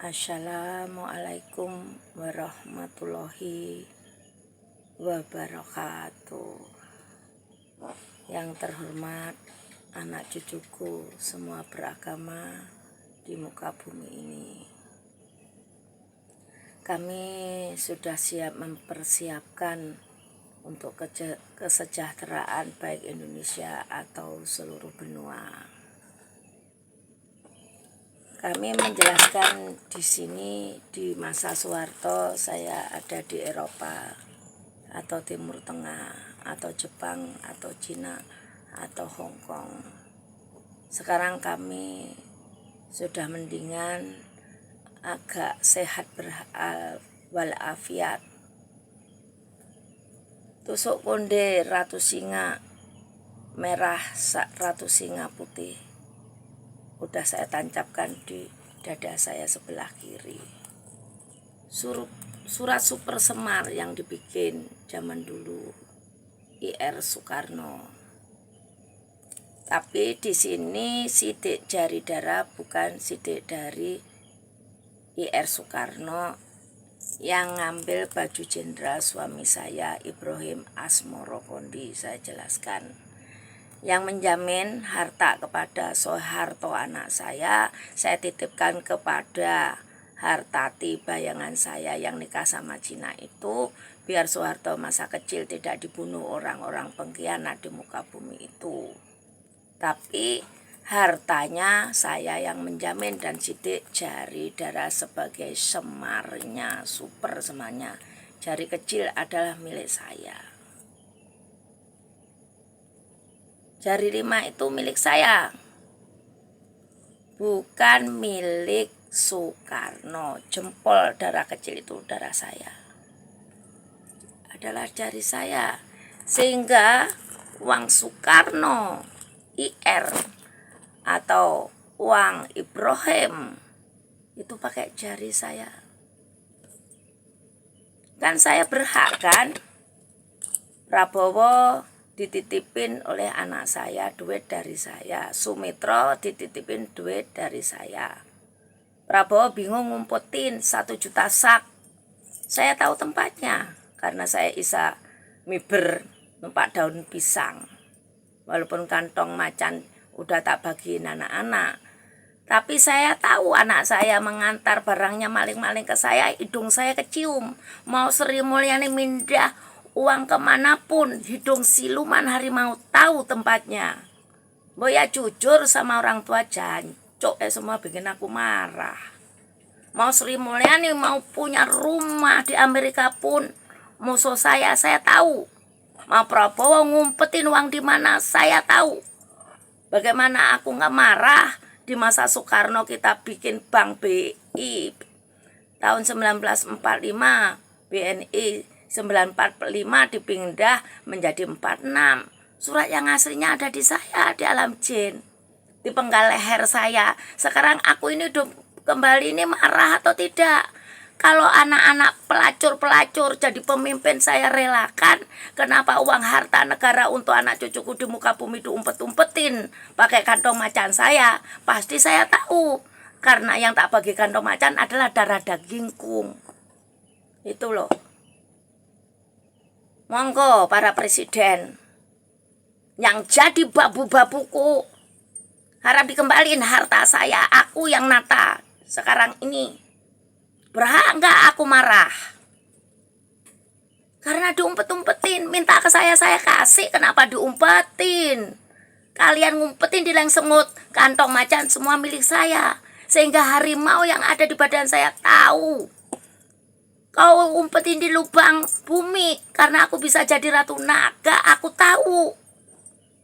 Assalamualaikum warahmatullahi wabarakatuh. Yang terhormat anak cucuku semua beragama di muka bumi ini, kami sudah siap mempersiapkan untuk kesejahteraan baik Indonesia atau seluruh benua. Kami menjelaskan di sini, di masa Soeharto saya ada di Eropa atau Timur Tengah atau Jepang atau Cina atau Hong Kong. Sekarang kami sudah mendingan, agak sehat walafiat. Tusuk konde ratu singa merah, ratu singa putih udah saya tancapkan di dada saya sebelah kiri. Surat Super Semar yang dibikin zaman dulu Ir Soekarno. Tapi di sini sidik jari darah bukan sidik dari Ir Soekarno yang ngambil baju jenderal suami saya Ibrahim Asmoro Kondi. Saya jelaskan, yang menjamin harta kepada Soeharto anak saya titipkan kepada Hartati bayangan saya yang nikah sama Cina itu, biar Soeharto masa kecil tidak dibunuh orang-orang pengkhianat di muka bumi itu. Tapi hartanya saya yang menjamin, dan sidik jari darah sebagai semarnya, super semarnya, jari kecil adalah milik saya. Jari 5 itu milik saya, bukan milik Soekarno. Jempol darah kecil itu darah saya, adalah jari saya. Sehingga uang Soekarno, IR atau uang Ibrahim itu pakai jari saya. Kan saya berhak kan, Prabowo dititipin oleh anak saya duit dari saya, Sumitro dititipin duit dari saya. Prabowo bingung ngumpetin 1 juta sak. Saya tahu tempatnya karena saya isa miber numpak daun pisang. Walaupun kantong macan udah tak bagiin anak-anak, tapi saya tahu anak saya mengantar barangnya maling-maling ke saya, hidung saya kecium. Mau Sri Mulyani mindah uang kemanapun, hidung siluman harimau tahu tempatnya. Boya jujur sama orang tua, jancuk semua bikin aku marah. Mau Sri Mulyani mau punya rumah di Amerika pun musuh saya tahu. Mau Prabowo ngumpetin uang di mana saya tahu. Bagaimana aku nggak marah? Di masa Soekarno kita bikin Bank BI tahun 1945, BNI 945 dipindah menjadi 46. Surat yang aslinya ada di saya di alam jin, di penggal leher saya. Sekarang aku ini udah kembali, ini marah atau tidak? Kalau anak-anak pelacur-pelacur jadi pemimpin saya relakan, kenapa uang harta negara untuk anak cucuku di muka bumi diumpet-umpetin pakai kantong macan saya? Pasti saya tahu, karena yang tak bagi kantong macan adalah darah dagingku. Itu loh. Monggo para presiden yang jadi babu-babuku, harap dikembaliin harta saya, aku yang nata. Sekarang ini berhak nggak aku marah? Karena diumpet-umpetin, minta ke saya kasih, kenapa diumpetin? Kalian ngumpetin di leng semut, kantong macan semua milik saya, sehingga harimau yang ada di badan saya tahu. Kau umpetin di lubang bumi karena aku bisa jadi ratu naga, aku tahu.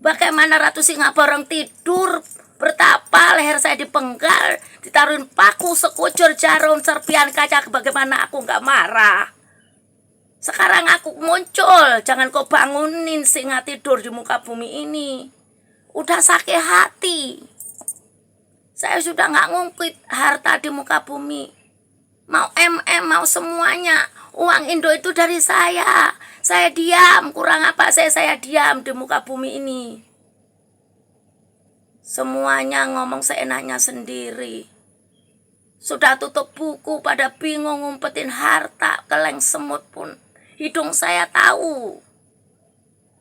Bagaimana ratu singa bareng tidur bertapa, leher saya dipenggal, ditaruhin paku, sekucur jarum, serpian kaca, bagaimana aku nggak marah? Sekarang aku muncul, jangan kau bangunin singa tidur di muka bumi ini. Udah sakit hati. Saya sudah nggak ngungkit harta di muka bumi. Mau mau semuanya, uang Indo itu dari saya. Saya diam, kurang apa saya diam di muka bumi ini. Semuanya ngomong seenaknya sendiri. Sudah tutup buku, pada bingung ngumpetin harta, keleng semut pun hidung saya tahu.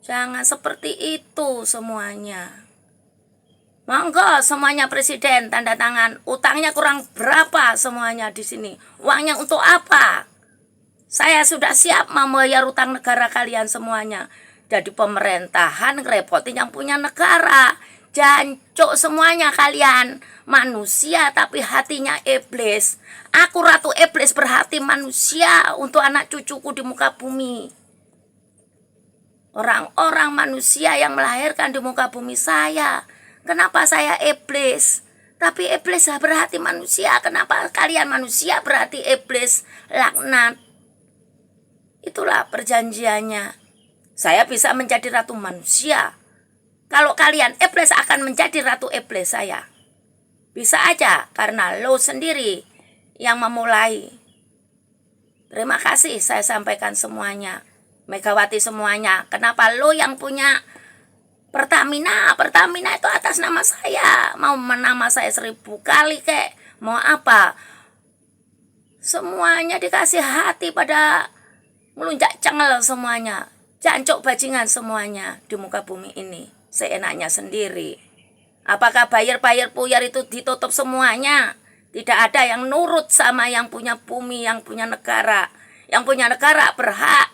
Jangan seperti itu semuanya. Monggo semuanya presiden tanda tangan. Utangnya kurang berapa semuanya di sini? Uangnya untuk apa? Saya sudah siap membayar utang negara kalian semuanya. Jadi pemerintahan ngerepotin yang punya negara. Jancuk semuanya kalian. Manusia tapi hatinya iblis. Aku ratu iblis berhati manusia untuk anak cucuku di muka bumi. Orang-orang manusia yang melahirkan di muka bumi saya. Kenapa saya iblis? Tapi iblis berhati manusia. Kenapa kalian manusia berhati iblis? Laknat. Itulah perjanjiannya. Saya bisa menjadi ratu manusia. Kalau kalian iblis akan menjadi ratu iblis saya. Bisa aja karena lo sendiri yang memulai. Terima kasih saya sampaikan semuanya. Megawati semuanya. Kenapa lo yang punya Pertamina? Pertamina itu atas nama saya. Mau nama saya 1000 kali kek. Mau apa? Semuanya dikasih hati pada melunjak cengel semuanya. Jancuk bajingan semuanya di muka bumi ini. Seenaknya sendiri. Apakah bayar-bayar puyar itu ditutup semuanya? Tidak ada yang nurut sama yang punya bumi, yang punya negara. Yang punya negara berhak.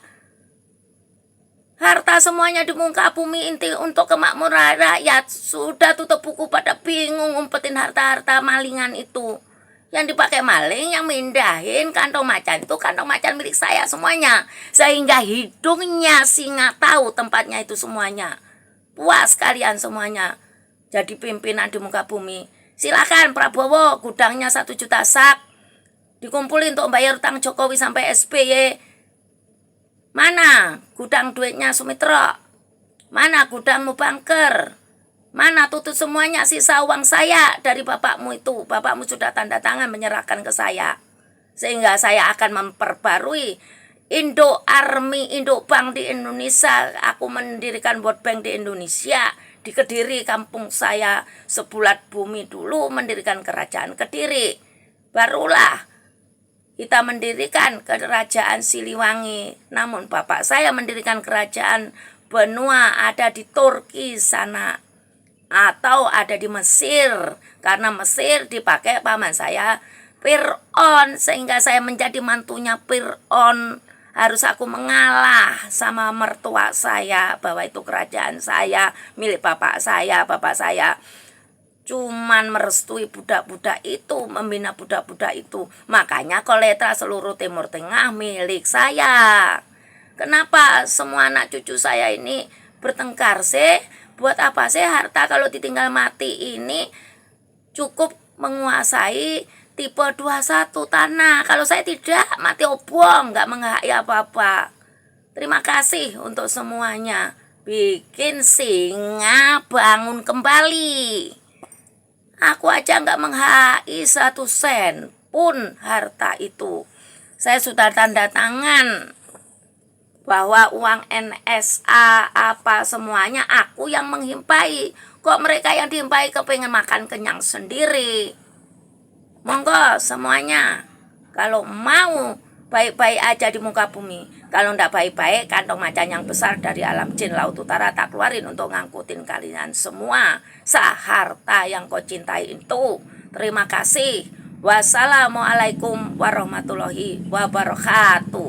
Harta semuanya di muka bumi inti untuk kemakmuran rakyat. Sudah tutup buku pada bingung ngumpetin harta-harta malingan itu. Yang dipakai maling, yang mindahin kantong macan itu kantong macan milik saya semuanya. Sehingga hidungnya singa tahu tempatnya itu semuanya. Puas kalian semuanya jadi pimpinan di muka bumi. Silakan Prabowo, gudangnya 1 juta sak dikumpulin untuk bayar utang Jokowi sampai SBY. Mana gudang duitnya Sumitro? Mana gudangmu Bangker? Mana tutut semuanya sisa uang saya dari bapakmu itu? Bapakmu sudah tanda tangan menyerahkan ke saya. Sehingga saya akan memperbarui Indo Army, Indo Bank di Indonesia. Aku mendirikan World Bank di Indonesia. Di Kediri, kampung saya, sebulat bumi dulu mendirikan kerajaan Kediri. Barulah kita mendirikan kerajaan Siliwangi. Namun bapak saya mendirikan kerajaan benua ada di Turki sana. Atau ada di Mesir. Karena Mesir dipakai paman saya Fir'aun. Sehingga saya menjadi mantunya Fir'aun. Harus aku mengalah sama mertua saya bahwa itu kerajaan saya, milik bapak saya. Bapak saya cuman merestui budak-budak itu, membina budak-budak itu. Makanya koletra seluruh Timur Tengah milik saya. Kenapa semua anak cucu saya ini bertengkar sih? Buat apa sih harta kalau ditinggal mati ini cukup menguasai tipe 21 tanah. Kalau saya tidak, mati obong, nggak menghai apa-apa. Terima kasih untuk semuanya. Bikin singa bangun kembali. Aku aja nggak menghai 1 sen pun harta itu. Saya sudah tanda tangan bahwa uang NSA apa semuanya aku yang menghimpai. Kok mereka yang dihimpai kepengen makan kenyang sendiri? Monggo semuanya. Kalau mau baik-baik aja di muka bumi. Kalau ndak baik-baik, kantong macan yang besar dari alam jin laut utara tak keluarin untuk ngangkutin kalian semua. Seharta yang kau cintai itu. Terima kasih. Wassalamualaikum warahmatullahi wabarakatuh.